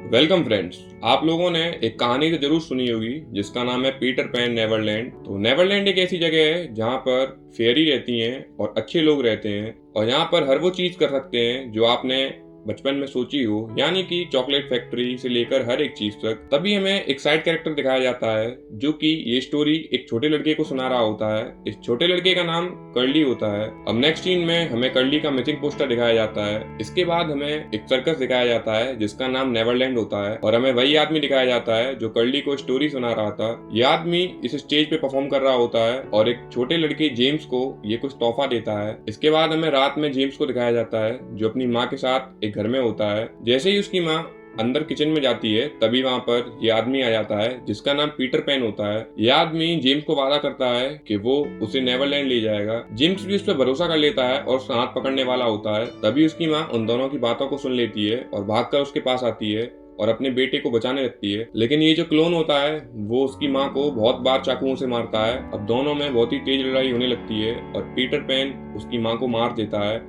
Welcome friends. आप लोगों ने एक कहानी तो जरूर सुनी होगी जिसका नाम है पीटर पैन नेवरलैंड। तो नेवरलैंड एक ऐसी जगह है जहाँ पर फेरी रहती हैं और अच्छे लोग रहते हैं और यहाँ पर हर वो चीज कर सकते हैं जो आपने बचपन में सोची हो, यानी कि चॉकलेट फैक्ट्री से लेकर हर एक चीज तक। तभी हमें एक साइड कैरेक्टर दिखाया जाता है जो कि ये स्टोरी एक छोटे लड़के को सुना रहा होता है। इस छोटे लड़के का नाम कर्ली होता है। अब नेक्स्ट सीन में हमें कर्ली का मिसिंग पोस्टर दिखाया जाता है। इसके बाद हमें एक सर्कस दिखाया जाता है जिसका नाम नेवरलैंड होता है और हमें वही आदमी दिखाया जाता है जो कर्ली को स्टोरी सुना रहा था। ये आदमी इस स्टेज पे परफॉर्म कर रहा होता है और एक छोटे लड़के जेम्स को ये कुछ तोहफा देता है। इसके बाद हमें रात में जेम्स को दिखाया जाता है जो अपनी माँ के साथ एक घर में होता है। जैसे ही उसकी माँ अंदर किचन में जाती है तभी वहाँ पर ये आदमी आ जाता है जिसका नाम पीटर पैन होता है। ये आदमी जेम्स को वादा करता है कि वो उसे नेवरलैंड ले जाएगा। जेम्स भी उस पर भरोसा कर लेता है और हाथ पकड़ने वाला होता है। तभी उसकी माँ उन दोनों की बातों को सुन लेती है और भागकर उसके पास आती है और अपने बेटे को बचाने लगती है। लेकिन ये जो क्लोन होता है वो उसकी माँ को बहुत बार चाकुओं से मारता है। अब दोनों में बहुत ही तेज लड़ाई होने लगती है और पीटर पैन उसकी माँ को मार देता है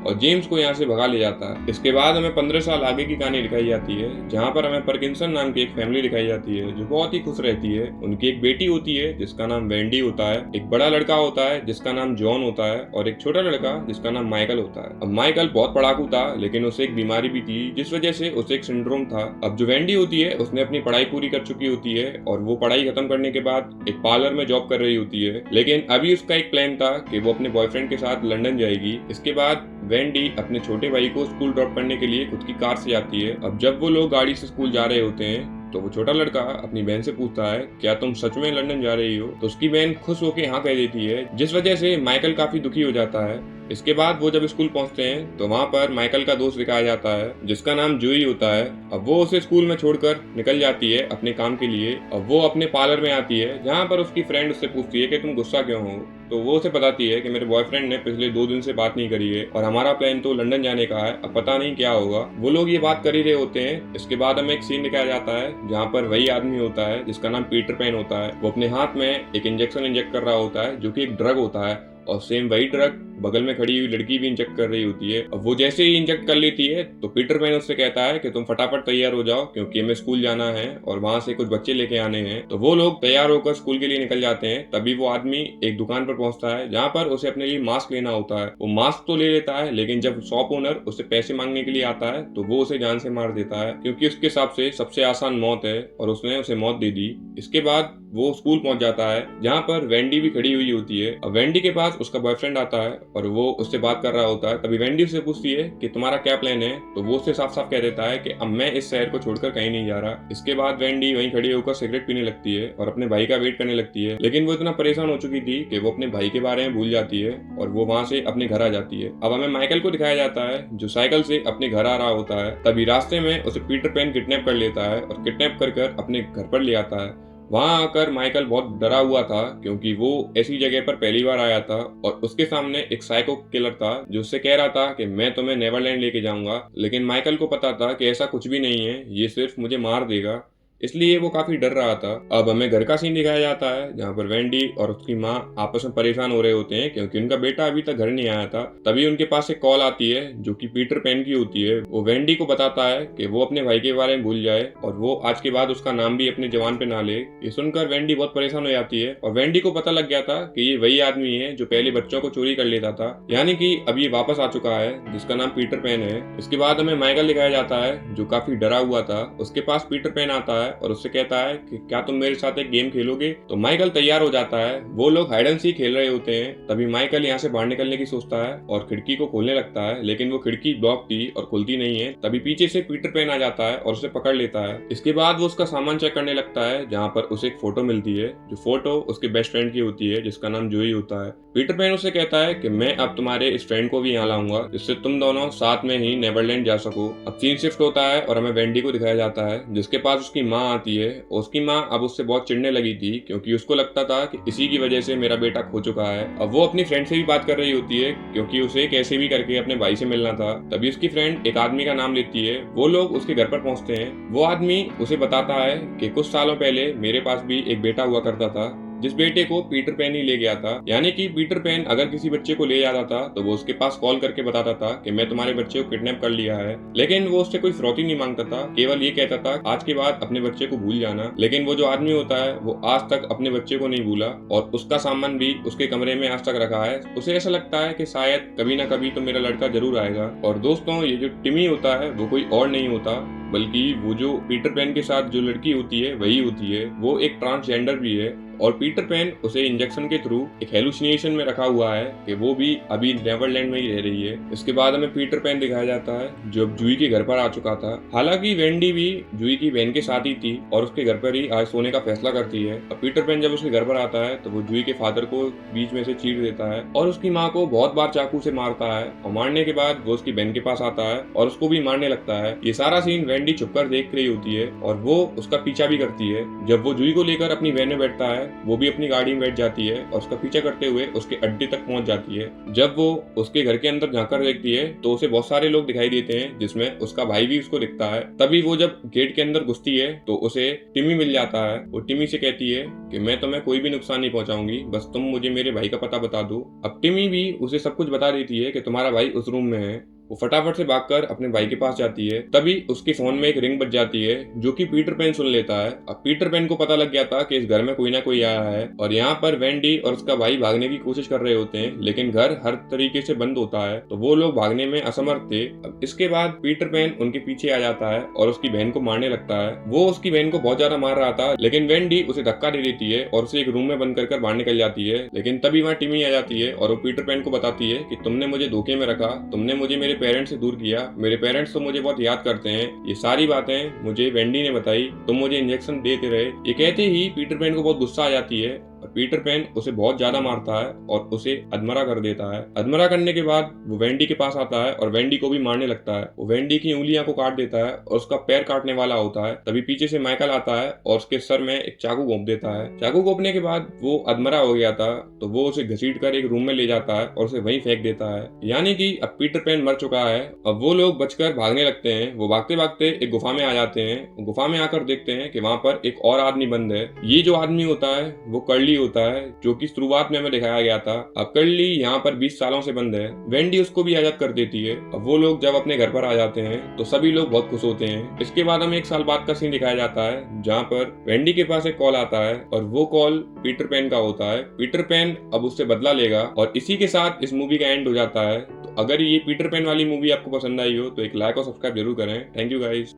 और जेम्स को यहाँ से भगा ले जाता है। इसके बाद हमें 15 साल आगे की कहानी दिखाई जाती है जहाँ पर हमें पार्किंसन नाम की एक फैमिली दिखाई जाती है जो बहुत ही खुश रहती है। उनकी एक बेटी होती है जिसका नाम वेंडी होता है, एक बड़ा लड़का होता है जिसका नाम जॉन होता है और एक छोटा लड़का जिसका नाम माइकल होता है। अब माइकल बहुत पढ़ाकू था लेकिन उसे एक बीमारी भी थी जिस वजह से उसे एक सिंड्रोम था। अब जो वेंडी होती है उसने अपनी पढ़ाई पूरी कर चुकी होती है और वो पढ़ाई खत्म करने के बाद एक पार्लर में जॉब कर रही होती है। लेकिन अभी उसका एक प्लान था कि वो अपने बॉयफ्रेंड के साथ लंदन जाएगी। इसके बाद वेंडी अपने छोटे भाई को स्कूल ड्रॉप करने के लिए खुद की कार से जाती है। अब जब वो लोग गाड़ी से स्कूल जा रहे होते हैं तो वो छोटा लड़का अपनी बहन से पूछता है, क्या तुम सच में लंदन जा रही हो? तो उसकी बहन खुश होकर हाँ कह देती है, जिस वजह से माइकल काफी दुखी हो जाता है। इसके बाद वो जब स्कूल पहुंचते हैं तो वहाँ पर माइकल का दोस्त दिखाया जाता है जिसका नाम जूही होता है। अब वो उसे स्कूल में छोड़कर निकल जाती है अपने काम के लिए। अब वो अपने पार्लर में आती है जहाँ पर उसकी फ्रेंड उससे पूछती है कि तुम गुस्सा क्यों हो? तो वो उसे बताती है कि मेरे बॉयफ्रेंड ने पिछले 2 दिन से बात नहीं करी है और हमारा प्लान तो लंदन जाने का है, अब पता नहीं क्या होगा। वो लोग ये बात कर ही रहे होते हैं। इसके बाद हमें एक सीन दिखाया जाता है जहाँ पर वही आदमी होता है जिसका नाम पीटर पैन होता है। वो अपने हाथ में एक इंजेक्शन इंजेक्ट कर रहा होता है जो कि एक ड्रग होता है और सेम वही ड्रग बगल में खड़ी हुई लड़की भी इंजेक्ट कर रही होती है। अब वो जैसे ही इंजेक्ट कर लेती है तो पीटर पैन उससे कहता है कि तुम फटाफट तैयार हो जाओ क्योंकि हमें स्कूल जाना है और वहां से कुछ बच्चे लेके आने हैं। तो वो लोग तैयार होकर स्कूल के लिए निकल जाते हैं। तभी वो आदमी एक दुकान पर पहुंचता है जहाँ पर उसे अपने लिए मास्क लेना होता है। वो मास्क तो ले लेता है लेकिन जब शॉप ओनर उससे पैसे मांगने के लिए आता है तो वो उसे जान से मार देता है क्योंकि उसके हिसाब से सबसे आसान मौत है और उसने उसे मौत दे दी। इसके बाद वो स्कूल पहुंच जाता है जहाँ पर वेंडी भी खड़ी हुई होती है। अब वेंडी के पास उसका बॉयफ्रेंड आता है और वो उससे बात कर रहा होता है। तभी वेंडी उससे पूछती है कि तुम्हारा क्या प्लान है? तो वो उससे साफ साफ कह देता है कि अब मैं इस शहर को छोड़कर कहीं नहीं जा रहा। इसके बाद वेंडी वहीं खड़ी होकर सिगरेट पीने लगती है और अपने भाई का वेट करने लगती है। लेकिन वो इतना परेशान हो चुकी थी कि वो अपने भाई के बारे में भूल जाती है और वो वहां से अपने घर आ जाती है। अब हमें माइकल को दिखाया जाता है जो साइकिल से अपने घर आ रहा होता है। तभी रास्ते में उसे पीटर पैन किडनैप कर लेता है और किडनैप कर अपने घर पर ले आता है। वहां आकर माइकल बहुत डरा हुआ था क्योंकि वो ऐसी जगह पर पहली बार आया था और उसके सामने एक साइको किलर था जो उससे कह रहा था कि मैं तुम्हें नेवरलैंड लेके जाऊंगा। लेकिन माइकल को पता था कि ऐसा कुछ भी नहीं है, ये सिर्फ मुझे मार देगा, इसलिए वो काफी डर रहा था। अब हमें घर का सीन दिखाया जाता है जहाँ पर वेंडी और उसकी माँ आपस में परेशान हो रहे होते हैं क्योंकि उनका बेटा अभी तक घर नहीं आया था। तभी उनके पास एक कॉल आती है जो कि पीटर पैन की होती है। वो वेंडी को बताता है कि वो अपने भाई के बारे में भूल जाए और वो आज के बाद उसका नाम भी अपने जवान पे ना ले। ये सुनकर वेंडी बहुत परेशान हो जाती है और वेंडी को पता लग गया था कि ये वही आदमी है जो पहले बच्चों को चोरी कर लेता था, यानी कि अब ये वापस आ चुका है जिसका नाम पीटर पैन है। इसके बाद हमें माइकल दिखाया जाता है जो काफी डरा हुआ था। उसके पास पीटर पैन आता है और उससे कहता है कि क्या तुम मेरे साथ एक गेम खेलोगे? तो माइकल तैयार हो जाता है। वो लोग हाइड एंड सीक खेल रहे होते हैं। तभी माइकल यहाँ से बाहर निकलने की सोचता है और खिड़की को खोलने लगता है लेकिन वो खिड़की ब्लॉक थी और खुलती नहीं है। तभी पीछे से पीटर पैन आ जाता है और उसे पकड़ लेता है। इसके बाद वो उसका सामान चेक करने लगता है जहाँ पर उसे एक फोटो मिलती है जो फोटो उसके बेस्ट फ्रेंड की होती है जिसका नाम जूही होता है। पीटर पैन उसे कहता है कि मैं अब तुम्हारे इस फ्रेंड को भी यहाँ लाऊंगा जिससे तुम दोनों साथ में ही नेवरलैंड जा सको। अब सीन शिफ्ट होता है और हमें वेंडी को दिखाया जाता है जिसके पास उसकी माँ आती है। उसकी माँ अब उससे बहुत चिढ़ने लगी थी क्योंकि उसको लगता था कि इसी की वजह से मेरा बेटा खो चुका है। अब वो अपनी फ्रेंड से भी बात कर रही होती है क्योंकि उसे कैसे भी करके अपने भाई से मिलना था। तभी उसकी फ्रेंड एक आदमी का नाम लेती है। वो लोग उसके घर पर पहुंचते हैं। वो आदमी उसे बताता है कि कुछ सालों पहले मेरे पास भी एक बेटा हुआ करता था जिस बेटे को पीटर पैन ही ले गया था। यानी कि पीटर पैन अगर किसी बच्चे को ले जाता था तो वो उसके पास कॉल करके बताता था कि मैं तुम्हारे बच्चे को किडनैप कर लिया है, लेकिन वो उससे कोई फिरौती नहीं मांगता था, केवल ये कहता था आज के बाद अपने बच्चे को भूल जाना। लेकिन वो जो आदमी होता है वो आज तक अपने बच्चे को नहीं भूला और उसका सामान भी उसके कमरे में आज तक रखा है। उसे ऐसा लगता है कि शायद कभी ना कभी तो मेरा लड़का जरूर आएगा। और दोस्तों, ये जो टिमी होता है वो कोई और नहीं होता, बल्कि वो जो पीटर पैन के साथ जो लड़की होती है वही होती है। वो एक ट्रांसजेंडर भी है और पीटर पैन उसे इंजेक्शन के थ्रू एक हेलुसिनेशन में रखा हुआ है कि वो भी अभी नेवरलैंड में ही रह रही है। इसके बाद हमें पीटर पैन दिखाया जाता है जो अब जूही के घर पर आ चुका था। हालांकि वेंडी भी जूही की बहन के साथ ही थी और उसके घर पर ही आज सोने का फैसला करती है। अब पीटर पैन जब उसके घर पर आता है तो वो जूही के फादर को बीच में से चीर देता है और उसकी माँ को बहुत बार चाकू से मारता है और मारने के बाद वो उसकी बहन के पास आता है और उसको भी मारने लगता है। ये सारा सीन वेंडी छुपकर देख रही होती है और वो उसका पीछा भी करती है। जब वो जूही को लेकर अपनी वैन में बैठता है वो भी अपनी गाड़ी में बैठ जाती है और उसका पीछा करते हुए उसके अड्डे तक पहुंच जाती है। जब वो उसके घर के अंदर झांकर देखती है तो उसे बहुत सारे लोग दिखाई देते हैं, जिसमें उसका भाई भी उसको दिखता है। तभी वो जब गेट के अंदर घुसती है तो उसे टिमी मिल जाता है। वो टिमी से कहती है कि मैं तुम्हें कोई भी नुकसान नहीं पहुंचाऊंगी, बस तुम मुझे मेरे भाई का पता बता दो। अब टिमी भी उसे सब कुछ बता देती है कि तुम्हारा भाई उस रूम में है। वो फटाफट से भागकर अपने भाई के पास जाती है। तभी उसके फोन में एक रिंग बज जाती है जो कि पीटर पैन सुन लेता है। अब पीटर पैन को पता लग गया था कि इस घर में कोई ना कोई आया है और यहाँ पर वेंडी और उसका भाई भागने की कोशिश कर रहे होते हैं, लेकिन घर हर तरीके से बंद होता है तो वो लोग भागने में असमर्थ थे। अब इसके बाद पीटर पैन उनके पीछे आ जाता है और उसकी बहन को मारने लगता है। वो उसकी बहन को बहुत ज्यादा मार रहा था, लेकिन वेंडी उसे धक्का दे देती है और उसे एक रूम में बंद कर बाहर निकल जाती है। लेकिन तभी वहाँ टिमी आ जाती है और वो पीटर पैन को बताती है कि तुमने मुझे धोखे में रखा, तुमने मुझे मेरे पेरेंट्स से दूर किया, मेरे पेरेंट्स तो मुझे बहुत याद करते हैं। ये सारी बातें मुझे वेंडी ने बताई, तुम मुझे इंजेक्शन देते रहे। ये कहते ही पीटर पैन को बहुत गुस्सा आ जाती है और पीटर पैन उसे बहुत ज्यादा मारता है और उसे अधमरा कर देता है। अधमरा करने के बाद वो वेंडी के पास आता है और वेंडी को भी मारने लगता है। वो वेंडी की उंगलियां को काट देता है और उसका पैर काटने वाला होता है। तभी पीछे से माइकल आता है और उसके सर में एक चाकू घोंप देता है। चाकू घोंपने के बाद वो अधमरा हो गया था तो वो उसे घसीट कर एक रूम में ले जाता है और उसे वहीं फेंक देता है। यानी कि अब पीटर पैन मर चुका है। अब वो लोग बचकर भागने लगते हैं। वो भागते भागते एक गुफा में आ जाते हैं। गुफा में आकर देखते हैं कि वहां पर एक और आदमी बंद है। ये जो आदमी होता है वो कर्ली होता है, जो कि शुरुआत में हमें दिखाया गया था। अब कर्ली यहाँ पर 20 सालों से बंद है। वेंडी उसको भी आजाद कर देती है। अब वो लोग जब अपने घर पर आ जाते हैं तो सभी लोग बहुत खुश होते हैं। इसके बाद हमें 1 साल बाद का सीन दिखाया जाता है जहाँ पर वेंडी के पास एक कॉल आता है और वो कॉल पीटर पैन का होता है। पीटर पैन अब उससे बदला लेगा और इसी के साथ इस मूवी का एंड हो जाता है। तो अगर ये पीटर पैन वाली मूवी आपको पसंद आई हो तो एक लाइक और सब्सक्राइब जरूर करें। Thank you guys.